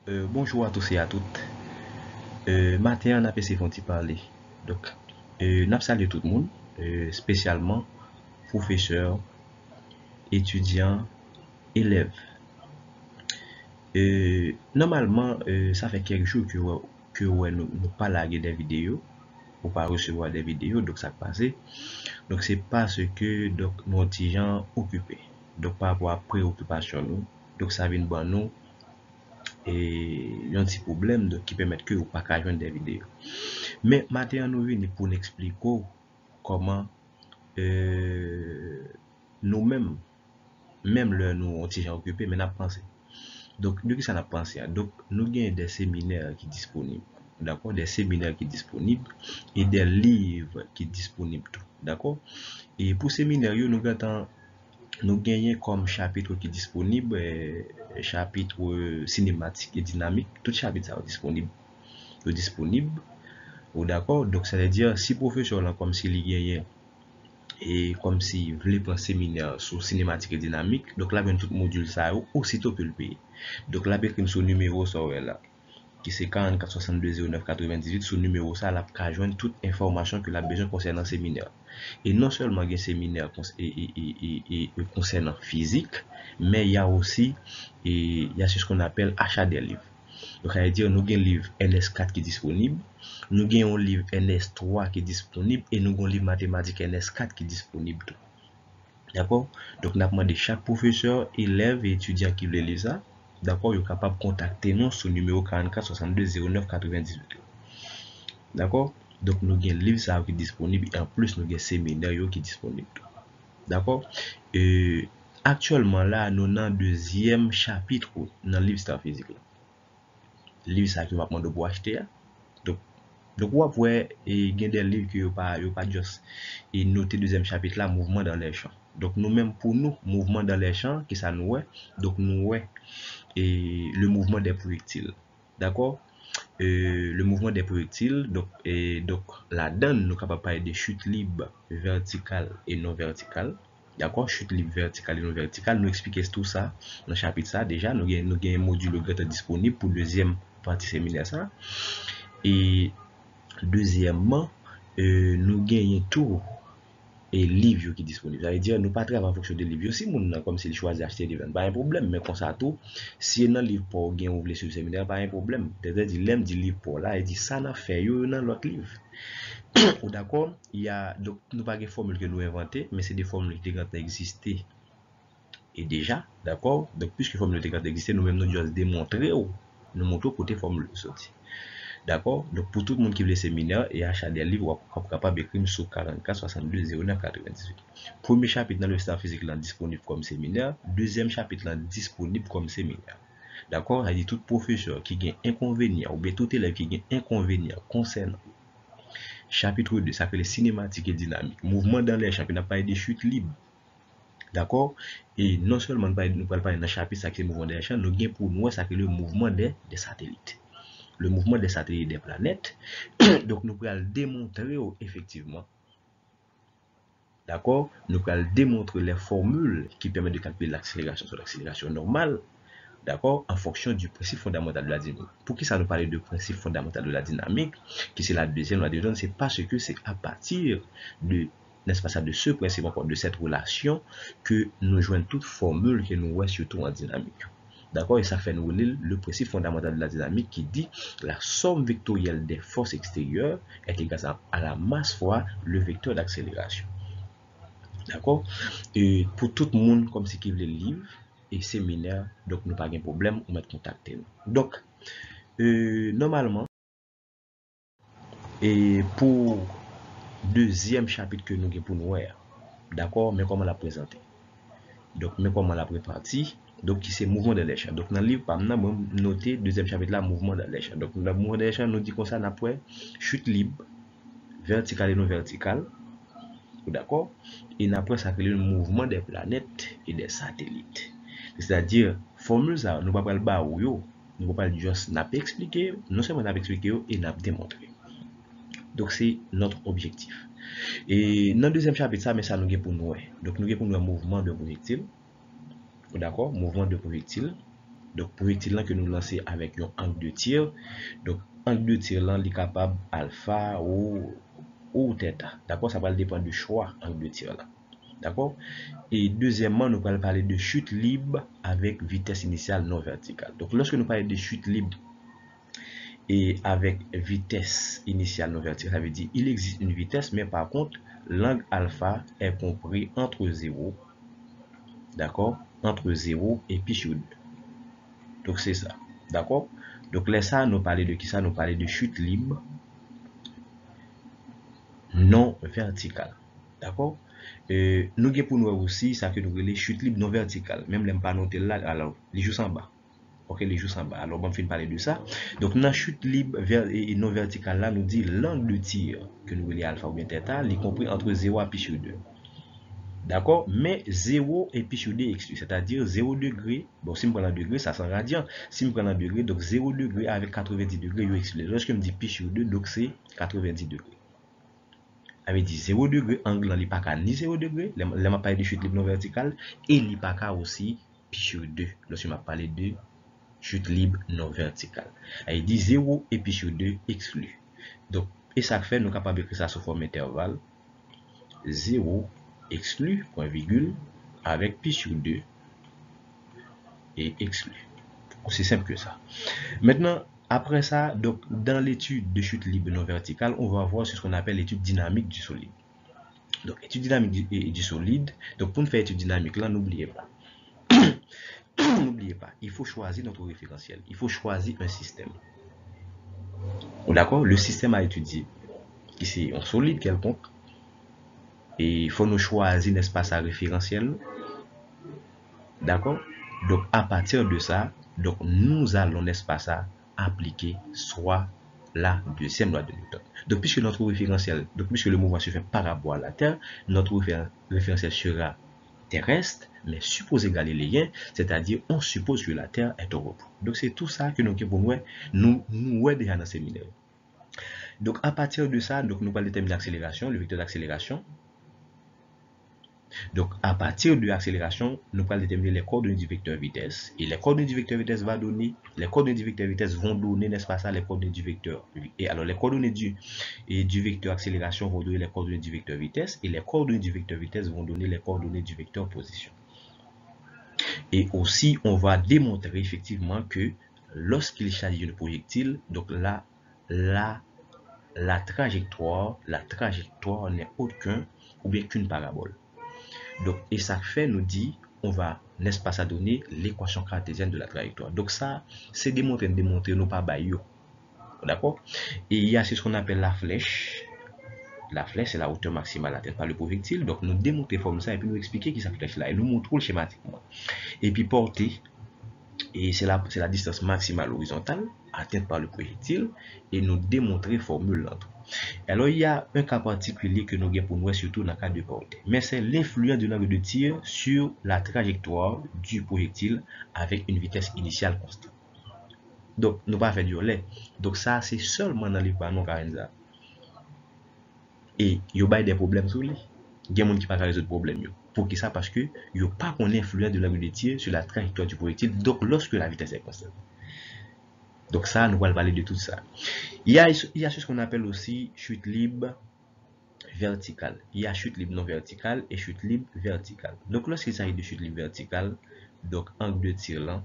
Bonjour à tous et à toutes. Matin, on a essayé de parler. Donc, nous salué tout le monde, spécialement professeurs, étudiants, élèves. Normalement, ça fait quelques jours que ouais, nous pas lagué des vidéos, ou pas recevoir des vidéos, donc ça passe. Donc, c'est parce que donc, nos étudiants occupés. Donc, par rapport à préoccupation, nous, donc ça vient de nous et un petit problème qui permet que vous pas qu'à joindre des vidéos. Mais maintenant, nous venons pour nous expliquer comment nous-mêmes, même le nous on déjà occupé, mais n'a pensé. Donc, nous qui ça n'a pensé. Donc, nous avons des séminaires qui sont disponibles. D'accord? Des séminaires qui sont disponibles et des livres qui sont disponibles. D'accord? Et pour ces séminaires, nous gagnons comme chapitre qui est disponible, chapitre cinématique et dynamique. Tout chapitre est disponible. Ou d'accord? Donc, ça veut dire, si professeur là, comme s'il gagnait et comme si vous voulez prendre un séminaire sur cinématique et dynamique, donc là, tout module ça, aussitôt peut le payer. Donc là, il sur numéro ça là, qui c'est 44 62 09 98, sur numéro ça, là, pour joindre toute information que la besoin concernant le séminaire. Et non seulement il y a un séminaire concernant physique, mais il y a aussi il y a ce qu'on appelle achat des livres. Donc, ça veut dire nous avons un livre NS4 qui est disponible, nous avons un livre NS3 qui est disponible et nous avons un livre mathématique NS4 qui est disponible. D'accord? Donc, nous avons demandé chaque professeur, élève et étudiant qui veut lire ça. D'accord? Il est capable de contacter nous sur le numéro 44 62 09 98. D'accord? Donc, nous avons un livre qui est disponible et en plus, nous avons un séminaire qui est disponible. D'accord? Actuellement, là, nous avons un deuxième chapitre dans le livre Star Physique. Le livre ça qui va prendre pour acheter. Donc, vous pouvez gagner des livres qui n'ont pas juste et noter deuxième chapitre là, mouvement dans les champs. Donc, nous-mêmes, pour nous, mouvement dans les champs, qui ça nous est, donc nous est et le mouvement des projectiles. D'accord? Le mouvement des projectiles, donc là-dedans, nous sommes capables de parler de chute libre verticale et non verticale. D'accord? Chute libre verticale et non verticale. Nous expliquons tout ça dans le chapitre ça. Déjà, nous avons un module disponible pour deuxième partie séminaire ça. Et deuxièmement, nous gagnons tout et livre qui est disponible. Ça veut dire nous pas travailler en fonction de livre. Si mon comme s'il choisit d'acheter des livres, pas un problème, mais comme ça tout, si un livre pour gain ou sur le séminaire, pas un problème. C'est-à-dire l'aime du livre pour là, il dit ça n'a fait yo dans l'autre livre. D'accord? Il y a donc nous pas des formules que nous inventer, mais c'est des formules qui ont existé et déjà, d'accord? Donc puisque les formules qui ont existé, nous-mêmes nous devons démontrer nous montrer côté formule sortie. D'accord? Donc, pour tout le monde qui veut le séminaire et acheter des livres, vous êtes capable d'écrire sur 44 62 09 98. Premier chapitre dans le Star Physique là disponible comme séminaire. Deuxième chapitre là disponible comme séminaire. D'accord? Il dit tout professeur qui a inconvénient ou bien tout élève qui a inconvénient concernant chapitre 2, ça s'appelle cinématique et dynamique. Mouvement dans les champs, il n'a pas de chute libre. D'accord? Et non seulement nous parlons dans le chapitre, ça qui est le mouvement des champs, nous avons pour nous, ça qui est le mouvement des satellites. Le mouvement des satellites des planètes. Donc, nous pouvons démontrer effectivement. D'accord? Nous pouvons démontrer les formules qui permettent de calculer l'accélération sur l'accélération normale. D'accord? En fonction du principe fondamental de la dynamique. Pour qui ça nous parle de principe fondamental de la dynamique, qui c'est la deuxième, c'est parce que c'est à partir de, n'est-ce pas ça, de ce principe, de cette relation, que nous joignons toute formule que nous voyons surtout en dynamique. D'accord? Et ça fait nous le principe fondamental de la dynamique qui dit la somme vectorielle des forces extérieures est égale à la masse fois le vecteur d'accélération. D'accord? Et pour tout le monde, comme si qui veut le livre et séminaire, donc nous pas de problème, on va contacter nous. Donc, normalement, et pour deuxième chapitre que nous avons pour nous, d'accord, mais comment la présenter? Donc, mais comment la préparer? Donc, c'est mouvement de l'échelle. Donc, dans le livre, par exemple, noter deuxième chapitre là, mouvement de l'échelle. Donc, le mouvement de l'échelle nous dit comme ça, après, chute libre, verticale et non verticale. D'accord? Et après, ça fait le mouvement des planètes et des satellites. C'est-à-dire, formule ça, nous ne pouvons pas le bas ou yo, nous ne pouvons pas juste expliquer, non seulement n'a expliqué et n'a démontré. Donc, c'est notre objectif. Et dans le deuxième chapitre, ça, mais ça nous est pour nous. Donc, nous avons pour nous un mouvement de projectile. D'accord? Mouvement de projectile. Donc, projectile là que nous lançons avec un angle de tir. Donc, angle de tir là, il est capable alpha ou theta. D'accord? Ça va dépendre du choix angle de tir là. D'accord? Et deuxièmement, nous allons parler de chute libre avec vitesse initiale non verticale. Donc, lorsque nous parlons de chute libre et avec vitesse initiale non verticale, ça veut dire il existe une vitesse, mais par contre, l'angle alpha est compris entre 0, d'accord, entre 0 et pi sur 2. Donc, c'est ça, d'accord? Donc, là, ça, nous parlons de qui ça? Nous parlons de chute libre non verticale, d'accord? Nous avons pour nous aussi ça que nous appelons chute libre non verticale. Même les pas noter là, alors les joues en bas. Ok, les joues en bas. Alors, on va parler de ça. Donc, dans la chute libre et non verticale, là, nous dit l'angle de tir que nous appelons alpha ou bien theta, il est compris entre 0 et pi sur 2. D'accord? Mais 0 et pi sur 2 exclu, c'est-à-dire 0 degré. Bon, si je prends un degré, ça sent radian. Si je prends un degré, donc 0 degré avec 90 degrés, il exclu. Lorsque je me dis pi sur 2, donc c'est 90 degrés. Avait dit 0 degré, angle n'est pas ni 0 degré, les m'a parlé de chute libre non verticale, et il n'est pas aussi pi sur 2, lorsque m'a parlé de chute libre non verticale. Il dit 0 et pi sur 2 exclu. Donc, et ça fait, nous sommes capables d'écrire ça sous forme intervalle, 0 exclu, point virgule, avec pi sur 2 et exclu. C'est simple que ça. Maintenant, après ça, donc, dans l'étude de chute libre non verticale, on va voir ce qu'on appelle l'étude dynamique du solide. Donc, étude dynamique du solide. Donc, pour nous faire étude dynamique, là, n'oubliez pas. N'oubliez pas, il faut choisir notre référentiel. Il faut choisir un système. D'accord? Le système à étudier, ici, un solide quelconque. Et il faut nous choisir un espace à référentiel. D'accord? Donc, à partir de ça, donc, nous allons l'espace à appliquer soit la deuxième loi de Newton. Donc, puisque notre référentiel, donc, puisque le mouvement se fait par rapport à la Terre, notre référentiel sera terrestre, mais supposé galiléen, c'est-à-dire on suppose que la Terre est au repos. Donc, c'est tout ça que nous avons nous déjà dans le séminaire. Donc, à partir de ça, donc, nous allons déterminer l'accélération, le vecteur d'accélération. Donc, à partir de l'accélération, nous allons déterminer les coordonnées du vecteur vitesse. Et les coordonnées du vecteur vitesse vont donner, les coordonnées du vecteur vitesse vont donner, n'est-ce pas ça, les coordonnées du vecteur. Et alors, les coordonnées du vecteur accélération vont donner les coordonnées du vecteur vitesse. Et les coordonnées du vecteur vitesse vont donner les coordonnées du vecteur position. Et aussi, on va démontrer effectivement que lorsqu'il s'agit d'un projectile, donc là, la trajectoire n'est autre qu'une parabole. Donc, et ça fait nous dit, on va, n'est-ce pas, ça donner l'équation cartésienne de la trajectoire. Donc ça, c'est démontrer, nous pas baillot. D'accord? Et il y a ce qu'on appelle la flèche. La flèche, c'est la hauteur maximale atteinte par le projectile. Donc, nous démontrer comme ça et puis nous expliquer qui cette flèche là et nous montrons schématiquement. Et puis porter, et c'est la distance maximale horizontale atteinte par le projectile et nous démontrer formule l'entre. Alors, il y a un cas particulier que nous avons pour nous, surtout dans le cas de portée. Mais c'est l'influence de l'angle de tir sur la trajectoire du projectile avec une vitesse initiale constante. Donc, nous ne pas faire du relais. Donc, ça, c'est seulement dans les panneaux Karenza. Et il y a des problèmes sur lui. Il y a des gens qui ne peuvent pas résoudre le problème. Pour qui ça? Parce que il n'y a pas qu'on influence de l'angle de tir sur la trajectoire du projectile. Donc, lorsque la vitesse est constante. Donc ça, nous allons parler de tout ça. Il y a ce qu'on appelle aussi chute libre verticale. Il y a chute libre non verticale et chute libre verticale. Donc lorsqu'il s'agit de chute libre verticale, donc angle de tir là,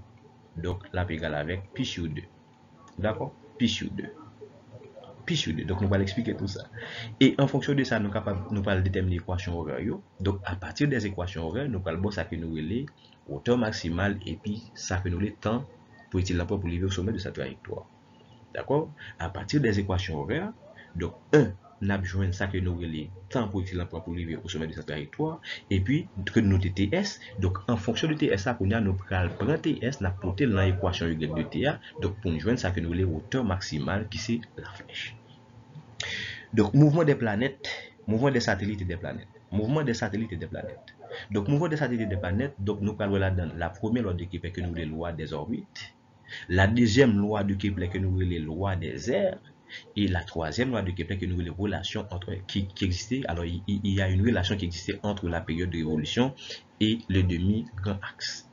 donc là égal avec pi sur 2. D'accord? Pi sur 2. Pi sur 2. Donc nous allons expliquer tout ça. Et en fonction de ça, nous allons déterminer l'équation horaire. Donc à partir des équations horaires, nous allons voir ça que nous relais hauteur maximale et puis ça que nous les temps projectile là pour arriver au sommet de sa trajectoire. D'accord? À partir des équations horaires, donc 1, nous avons besoin de ça que nous relais temps projectile là pour arriver au sommet de sa trajectoire, et puis que nous TS, donc en fonction de TS, ça, nous prendre TS, nous porter dans l'équation Y de TA, donc pour nous joindre ça que nous relais hauteur maximale qui c'est la flèche. Donc mouvement des planètes, mouvement des satellites et des planètes, mouvement des satellites et des planètes. Donc mouvement des satellites et des planètes, donc nous parlons là-dedans la première loi de Kepler que nous les lois des orbites. La deuxième loi de Kepler que nous les lois des airs et la troisième loi de Kepler que nous les relations entre qui existait. Alors il y a une relation qui existait entre la période de révolution et le demi-grand axe.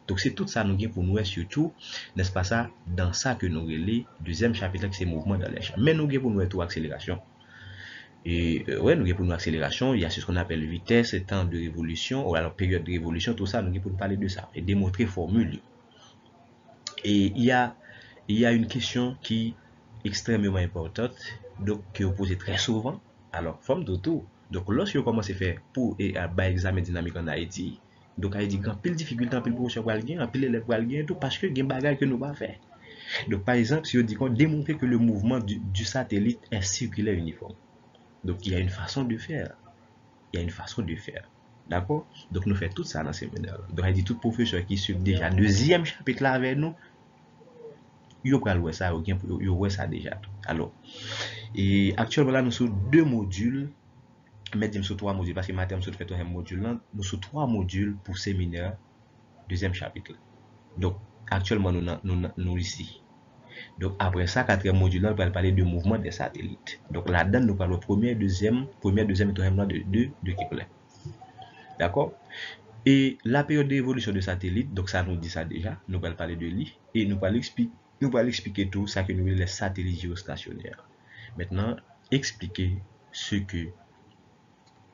Donc c'est tout ça nous gain pour nous surtout, n'est-ce pas ça, dans ça que nous relais deuxième chapitre qui c'est mouvement dans les champs. Mais nous gain pour nous tout accélération. Et ouais, nous gain pour nous accélération, il y a ce qu'on appelle vitesse, temps de révolution, ou alors période de révolution, tout ça, nous gain pour nous parler de ça et démontrer formule. Et il y a une question qui est extrêmement importante, donc qui est posée très souvent. Alors, forme d'auto. Donc, lorsque vous commencez à faire pour et à bas examen dynamique en Haïti, donc Haïti grand pile difficulté, en pile professeur pour gagner, en pile élève pour gagner tout parce que il y a des bagages que nous pas faire. Donc, par exemple, si on dit qu'on démontre que le mouvement du satellite est circulaire uniforme. Donc, il y a une façon de faire. Il y a une façon de faire. D'accord? Donc, nous faisons tout ça dans ces séminaire. Donc, il dit tout professeur qui suit déjà deuxième chapitre là avec nous, yo pral wè ça, yo wè ça déjà. Alors, et actuellement là, nous sommes deux modules, mais nous sommes trois modules, parce que matin, nous sommes fait un module là, nous sommes trois modules pour séminaire, deuxième chapitre. Donc, actuellement, nous ici. Donc, après ça, quatrième module là, on va parler du mouvement des satellites. Donc, là-dedans, nous parlons premier, deuxième, et troisième là de Kepler. D'accord? Et la période d'évolution de satellite, donc ça nous dit ça déjà, nous allons parler de lui, et nous allons expliquer tout ça que nous les satellites géostationnaires. Maintenant, expliquer ce que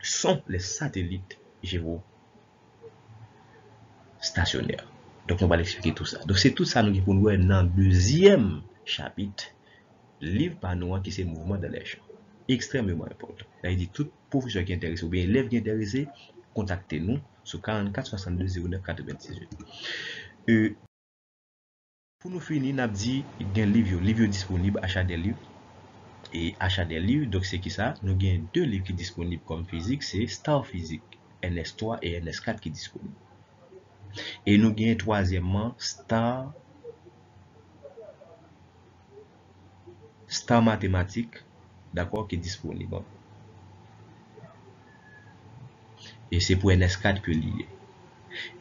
sont les satellites géostationnaires. Donc, on va expliquer tout ça. Donc, c'est tout ça nous pour nous dans le deuxième chapitre, livre par nous qui c'est mouvement de l'air. Extrêmement important. Là, il dit tout professeur qui est intéressé ou bien élève qui est intéressé, contactez-nous sur 44 62 09 98. Pour nous finir, nous avons dit qu'il y a un livre disponible, achat des livres. Et achat des livres, donc c'est qui ça? Nous avons deux livres qui sont disponibles comme physique, c'est Star Physique, NS3 et NS4 qui sont disponibles. Et nous avons troisièmement Star Mathématique, d'accord, qui est disponible. Et c'est pour NS4 que lié.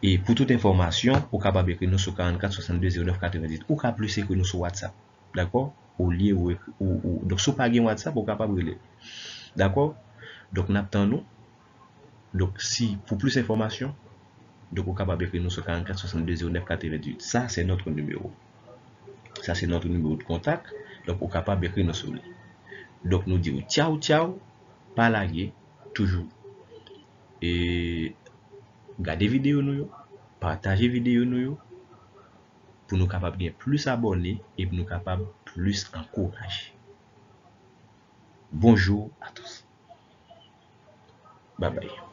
Et pour toute information, vous pouvez capable écrire nous sur 44 62 09 98 ou capable plus écrire nous sur WhatsApp. D'accord? Au lieu ou donc si vous pas WhatsApp, vous capable de. D'accord? Donc n'attendons. Donc si pour plus d'informations, donc vous capable écrire nous sur 44 62 09 98. Ça c'est notre numéro. Ça c'est notre numéro de contact. Donc vous capable écrire nous sur lui. Donc nous disons ciao ciao, pas laguer toujours. Et regardez vidéo nous, partagez vidéo nous pour nous capables de plus abonnés et pour nous capables plus encourager. Bonjour à tous. Bye bye.